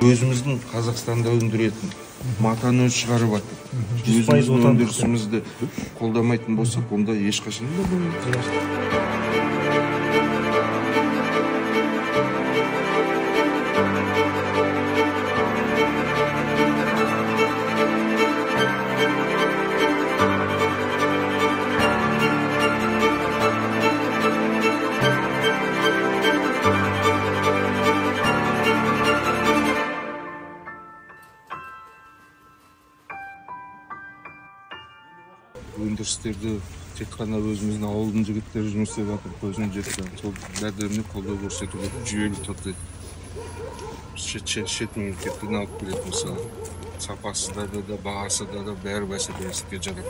өзүмүздүн Казакстанда өндүрөтүн матаны өзү чыгарып атат. 100% Өзүмүздүн отандык. өндүрүшүбүздү колдомайтын болсок, онда эч качан да болбойт. Өндүрүштөрдү тек гана өзүбүздүн ауылдун жигиттери жұмыс істеп атып, көзүнө жеткен сол жардамды колдоо көрсөтүүгө жүйөлүү түрдө чет мемлекеттен алып келет. Мисалы, сапасында да, багасында да баары бәсекелестикке жарат.